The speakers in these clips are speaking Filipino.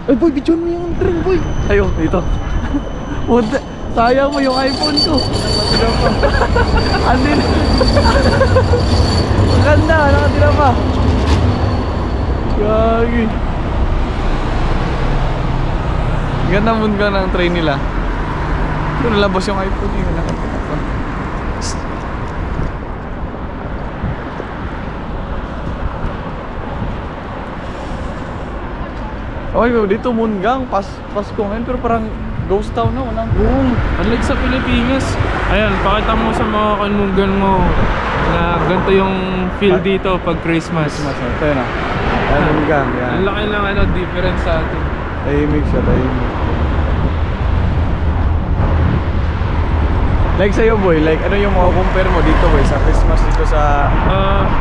Ay boy, bidyon mo yung drink boy. Ayo, dito. Punta. Sayang mo yung iPhone ko. Nakatira pa. Andin. Maganda, nakatira pa. Gagi. Ganda mo ka ng train nila. Ito nalabas yung iPhone yun. Nakatira pa. Okay, dito Mungang, Pasko ngayon, pero parang ghost town na, walang boom. Unlike sa Pilipinas. Ayan, pakita mo sa mga kanunggan mo na ganito yung feel dito pag Christmas. Ito yun ah. Ayan, Mungang, yan. Ang laki ng difference sa atin. Tahimik siya, tahimik. Like sa'yo boy, like ano yung compare mo dito boy sa Christmas dito sa...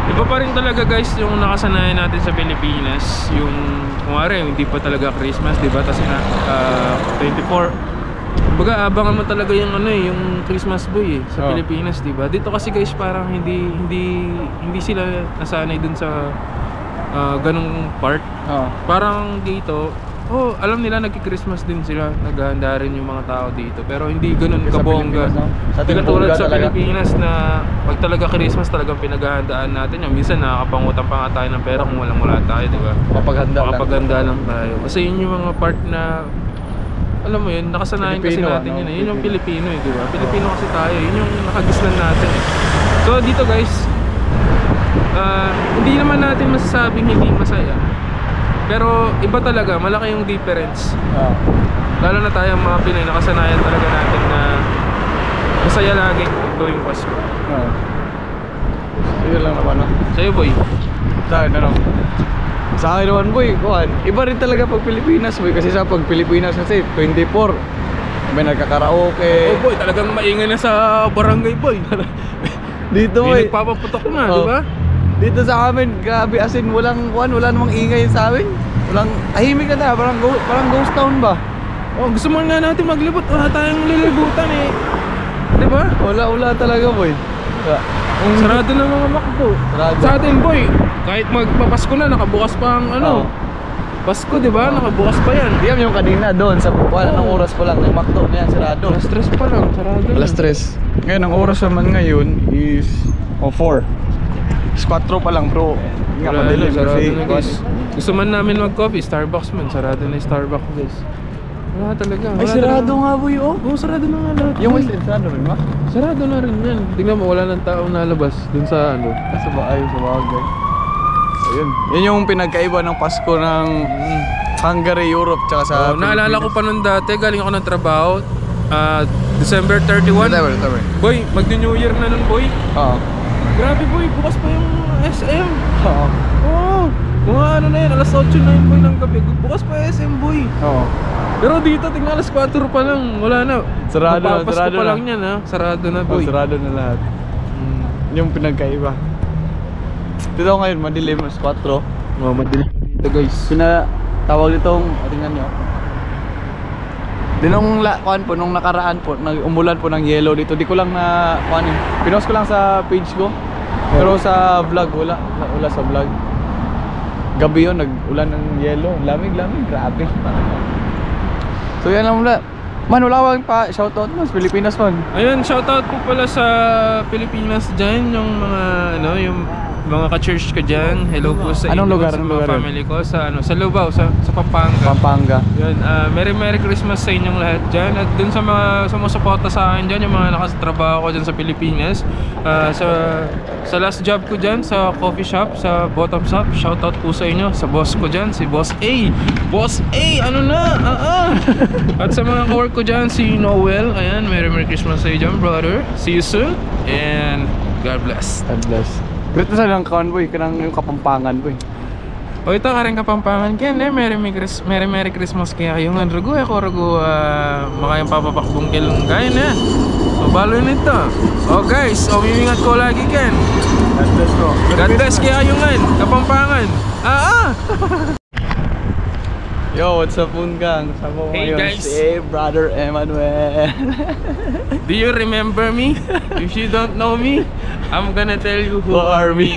Iba pa rin talaga guys yung nakasanayan natin sa Pilipinas. Yung kumare, hindi pa talaga Christmas, diba? Tapos na 24. Baga abangan mo talaga yung yung Christmas boy sa Pilipinas, diba? Dito kasi guys parang hindi sila nasanay dun sa ganung part. Parang dito, alam nila nagki-Christmas din sila, naghahanda rin yung mga tao dito, pero hindi ganun kabongga. Hindi katulad sa Pilipinas na pag talaga Christmas talagang pinaghahandaan natin yan. Minsan nakakapangutang pa nga tayo ng pera kung wala tayo, diba? Makapaghanda lang tayo. Kasi yun yung mga part na alam mo yun, nakasanayan kasi natin yun. Yun yung Pilipino diba? Pilipino kasi tayo, yun yung nakagisnan natin So dito guys, hindi naman natin masasabing hindi masaya, pero iba talaga, malaki yung difference. Lalo na tayong mga Pinoy, nakasanayan talaga natin na masaya lagi tuwing Pasko. Yun lang naman Sa'yo boy? Sa akin Sa akin naman boy, iba rin talaga pag Pilipinas boy. Kasi sa pag Pilipinas kasi 24 may nagkakaraoke. Boy, talagang maingay na sa barangay boy. Dito boy, nagpapaputok na, diba? Dito sa amin, grabe, as in, wala namang ingay sa amin. Walang, tahimik na parang ghost town ba? Gusto mo nga natin maglibot, wala tayong lilibutan diba? Wala talaga boy. Sarado na mga McDo. Sa atin boy, kahit magpapasko na, nakabukas pa ang Pasko, diba? Nakabukas pa yan. Diyan yung kanina doon, sa buwan, ng oras pa lang, ng McDo na yan, sarado. Alas 3 pa lang, sarado na. Alas 3. Ngayon, ang oras naman ngayon is 4. 4 pa lang bro. Nga madilim kasi gusto man namin mag-coffee, Starbucks man. Sarado na yung Starbucks guys. Wala talaga. Ay sarado nga boy sarado na nga lahat. Yung West End, sarado rin ba? Sarado na rin yan. Tingnan mo, wala ng taong nalabas dun sa sa bagay. Ayun. Yan yung pinagkaiba ng Pasko ng Hungary, Europe, tsaka sa naalala ko pa nun dati, galing ako ng trabaho, December 31. Boy, mag-New Year na nun boy. Grabe boy, bukas pa yung SM. Mga na yan, alas 8 na yun boy ng gabi. Bukas pa SM boy. Pero dito, tingnan alas 4 pa lang, wala na. Sarado pa lang yan sarado na boy. Sarado na lahat. Yung pinagkaiba. Dito ngayon, madilim, alas 4. Madilim dito guys. Tawag ditong, tingnan nyo. Nung nakaraan po, umulan po ng yellow dito. Di ko lang pinost ko lang sa page ko. Pero sa vlog, wala sa vlog. Gabi yun, nag-ulan ng yellow. Lamig, grabe. So yan lang mula. Man, wala pa, shoutout mo sa Pilipinas man. Ayun, shoutout po pala sa Pilipinas dyan. Yung mga, yung mga ka-church ka dyan. Hello po sa anong lugar? Sa mga family ko sa Lubao, sa Pampanga. Yun, Merry Christmas sa inyong lahat dyan. At dun sa mga sumusuporta sa akin dyan, yung mga nakatrabaho ko dyan sa Pilipinas, sa last job ko dyan sa coffee shop, sa Bottoms Up, shoutout po sa inyo. Sa boss ko dyan, si Boss A, ano na? At sa mga ka-work ko dyan, si Noel. Ayan, Merry Christmas sa iyo dyan, brother. See you soon and God bless. Great na sa lang boy, kanang yung Kapampangan boy. Ito ka rin Kapampangan ken, Merry Christmas kaya yung rugo makayang papapakbong kilong gaya na. Balo nito. Guys, mimingat ko lagi ken. God bless bro. God bless kaya yung Kapampangan. Yo, what's up Mungang? Sama mo Hey, ngayon guys. si Brother Emmanuel. Do you remember me? If you don't know me, I'm gonna tell you who are we?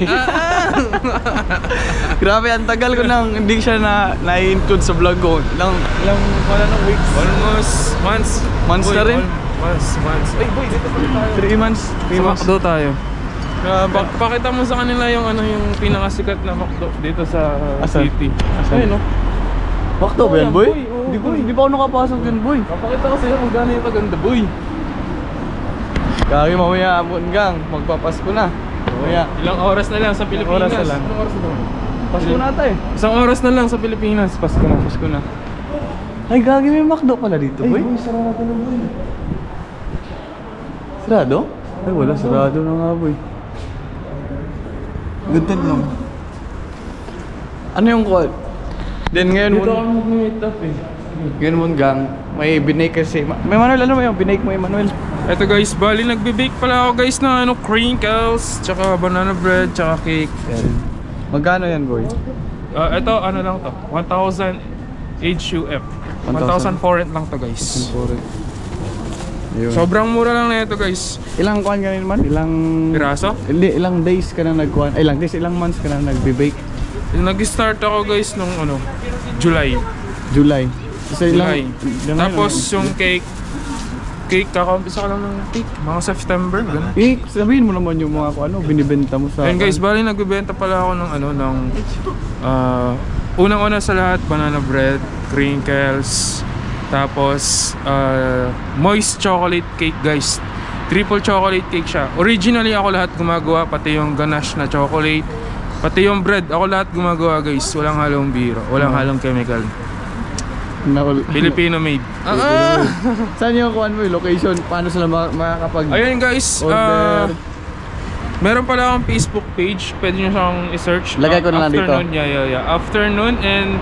Grabe, ang tagal ko nang hindi siya na-include sa vlog ko. Ilang wala nang weeks. Almost months. Months na rin? Months. Ay boy, dito pa tayo. 3 months. 3 Sa months. McDo tayo. Grabe. Pakita mo sa kanila yung yung pinakasikat na McDo dito sa Asan? city. Asan? Ayun, no? Bakto ba yan, boy? Oo, Hindi pa ako nakapasok yan, boy. Papakita ko sa'yo kung gaano yung kaganda, boy. Kaya mamaya abon gang, magpapasko na. Mamaya. Ilang oras na lang sa Pilipinas. oras na lang. Ilang oras na lang? Pasko na tayo. Isang oras na lang sa Pilipinas. Pasko na. Pasko na. Ay, gagi, may McDo pala dito, boy. sarado na, boy. Sarado? Ay, wala, sarado na nga, boy. Ganda lang. Ano yung call? Then ngayon Dito mo, ako mag-meet up eh. ngayon mo gang, may binake kasi. May Manuel, ano mo yung binake mo yung Manuel? Eto guys, bali nagbe-bake pala ako guys ng crinkles, tsaka banana bread, tsaka cake. Yan. Magkano yan, boy? Ito ano lang to, 1,000 HUF. 1,000 forint lang to guys. Yun. Sobrang mura lang na ito guys. Ilang kuhan ka rin man? Ilang... Piraso? Hindi, ilang days ka na nagkuhan? Ay, ilang months ka na nagbe-bake? Nag-start ako guys nung July. July. Kasi July. ilang Tapos yung cake, kakaumpisa ko lang ng cake, mga September, gano'n. sabihin mo naman yung mga kung ano, binibenta mo sa... Ayun guys, bali nagbebenta pala ako ng unang-una sa lahat, banana bread, crinkles, tapos moist chocolate cake guys. Triple chocolate cake siya. Originally ako lahat gumagawa, pati yung ganache na chocolate, pati yung bread, ako lahat gumagawa guys. Walang halong biro, walang halong chemical. Filipino made. Saan yung kuhan mo yung location? Paano sila makakapag... Ayun guys, order? meron pala akong Facebook page. Pwede nyo siyang i-search. Lagay ko na lang dito. Afternoon, yeah. Afternoon and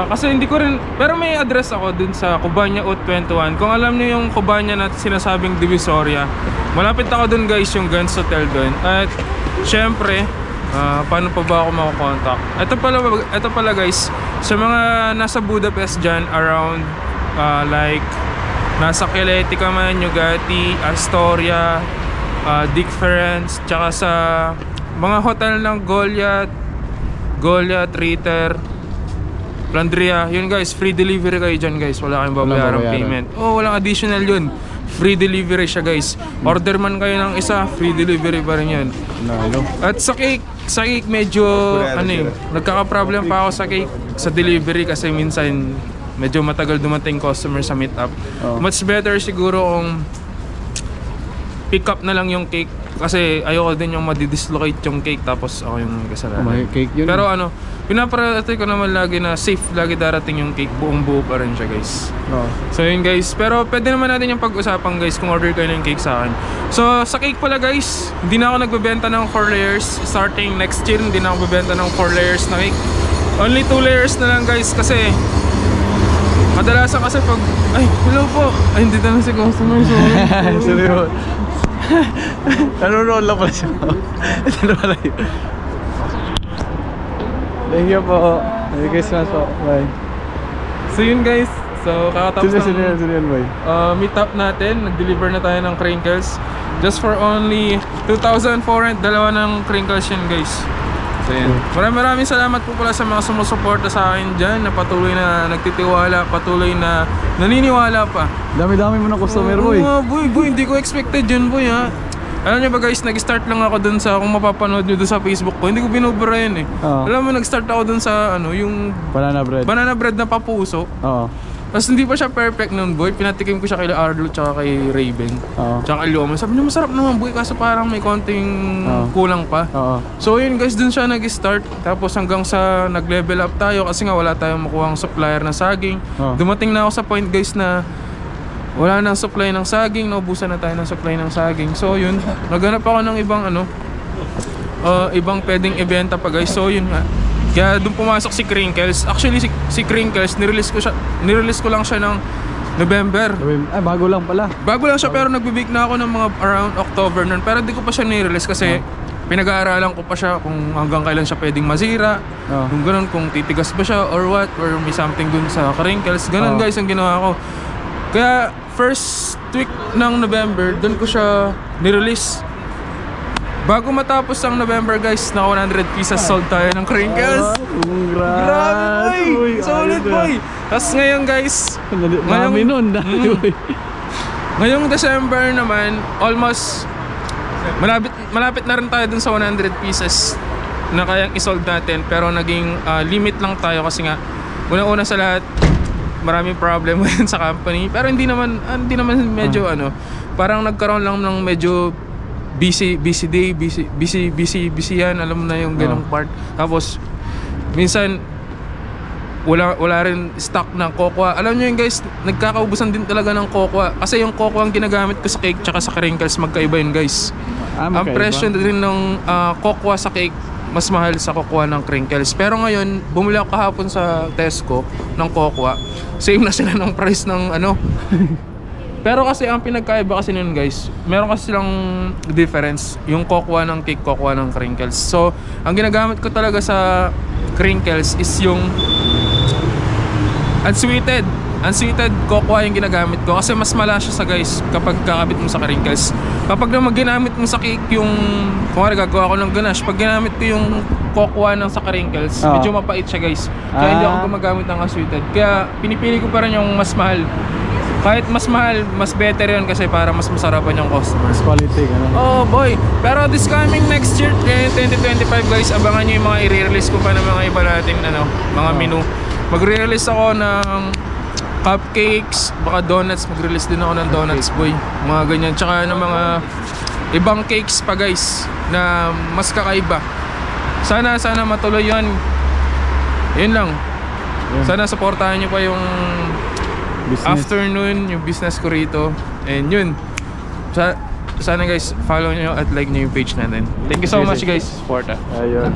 kasi hindi ko rin, pero may address ako dun sa Cubania Ut 21. Kung alam niyo yung Cubania na sinasabing Divisoria, malapit ako dun guys, yung Gans Hotel dun. At syempre, paano pa ba ako makakontakt? Ito pala guys, sa mga nasa Budapest dyan, around like nasa Keleti ka man, Yugati, Astoria, Dick Ferenc, tsaka sa mga hotel ng Goliath, Ritter, Flandria, yun guys, free delivery kayo dyan guys. Wala kayong babayarang payment. Oh, walang additional yun. Free delivery siya guys. Order man kayo ng isa, free delivery pa rin yun. At sa cake medyo nagkaka-problem pa ako sa cake sa delivery kasi minsan medyo matagal dumating customer sa meetup. Much better siguro kung pick up na lang yung cake kasi ayoko din yung madidislocate yung cake tapos ako yung kasalanan. May cake yun. Pero pinaparate ko naman lagi na safe lagi darating yung cake, buong buo pa rin siya guys. So yun guys, pero pwede naman natin yung pag-usapan guys kung order kayo ng cake sa akin. So sa cake pala guys, hindi na ako nagbebenta ng 4 layers. Starting next year, hindi na ako bebenta ng 4 layers na cake. Only 2 layers na lang guys kasi kadalasan kasi pag, ay hello po, ay hindi na si customer, sorry. Sorry po. Nanonood lang pala siya. Ito na pala yun. Thank you po. Merry Christmas po. Bye. So yun guys, so kakatapos Sino boy? meet up natin, nag-deliver na tayo ng crinkles. Just for only 2,400, dalawa ng crinkles yun guys. So yun. Maraming salamat po pala sa mga sumusuporta sa akin dyan, na patuloy na nagtitiwala, patuloy na naniniwala pa. Dami-dami mo ng customer, boy. Boy, hindi ko expected yun, boy, ha. Alam niyo ba guys, nag-start lang ako dun sa, kung mapapanood nyo dun sa Facebook ko, hindi ko binubura yun eh. Alam mo, nag-start ako dun sa, yung banana bread na papuso. Tapos hindi pa siya perfect nun, boy. Pinatikim ko siya kay Arlo tsaka kay Raven. Tsaka kay Loma. Sabi niya, masarap naman, boy, kaso parang may konting kulang pa. So yun guys, dun siya nag-start. Tapos hanggang sa nag-level up tayo kasi nga wala tayong makuhang supplier ng saging. Dumating na ako sa point guys na wala nang supply ng saging, naubusan na tayo ng supply ng saging. So yun, naghanap ako ng ibang pwedeng ibenta pa guys. So yun nga, kaya doon pumasok si Crinkles. Actually si Crinkles, nirelease ko lang siya ng November. Ay, bago lang pala. Bago lang siya, pero nagbe-bake na ako ng mga around October nun. Pero di ko pa siya nirelease kasi pinag-aaralan ko pa siya kung hanggang kailan siya pwedeng masira. Kung ganun, kung titigas ba siya or what, or may something dun sa Crinkles. Ganun guys ang ginawa ko. Kaya first week ng November, doon ko siya nirelease. Bago matapos ang November guys, naka 100 pieces sold tayo ng crinkles. Congrats! Grabe boy! Solid boy! Tapos ngayon guys, Mami nun. ngayong December naman, almost malapit na rin tayo dun sa 100 pieces na kayang isold natin. Pero naging limit lang tayo kasi nga una-una sa lahat, maraming problem ngayon sa company. Pero hindi naman medyo parang nagkaroon lang ng medyo busy yan, alam mo na yung ganong part. Tapos minsan wala rin stock ng cocoa. Alam nyo yun guys, nagkakaubusan din talaga ng cocoa. Kasi yung cocoa ang ginagamit ko sa cake tsaka sa crinkles, magkaiba yun guys. Ang presyo din ng cocoa sa cake mas mahal sa cocoa ng crinkles. Pero ngayon, bumili ako kahapon sa Tesco ng cocoa. Same na sila ng price ng Pero kasi ang pinagkaiba kasi nun guys, meron kasi silang difference. Yung cocoa ng cake, cocoa ng crinkles. So, ang ginagamit ko talaga sa crinkles is yung unsweetened cocoa yung ginagamit ko. Kasi mas mala siya sa guys kapag kakabit mo sa crinkles. Kapag naman ginamit mo sa cake yung, kung gagawa ko ng ganache, pag ginamit ko yung cocoa ng sa crinkles, medyo mapait siya guys. Kaya hindi ako gumagamit ng unsweetened. Kaya pinipili ko pa rin yung mas mahal. Kahit mas mahal, mas better yun kasi para mas masarapan yung customers. Quality, gano'n. Oh boy! Pero this coming next year, 2025 guys, abangan nyo yung mga i-release ko pa ng mga iba nating mga menu. Mag-release ako ng cupcakes, baka donuts, mag-release din ako ng donuts boy. Mga ganyan, tsaka ng mga ibang cakes pa guys na mas kakaiba. Sana matuloy yun. Yun lang. Sana supportahan nyo pa yung business. Afternoon, yung business ko rito. And yun, sana guys, follow nyo at like nyo yung page natin. Thank you so much guys. Support. Ayun.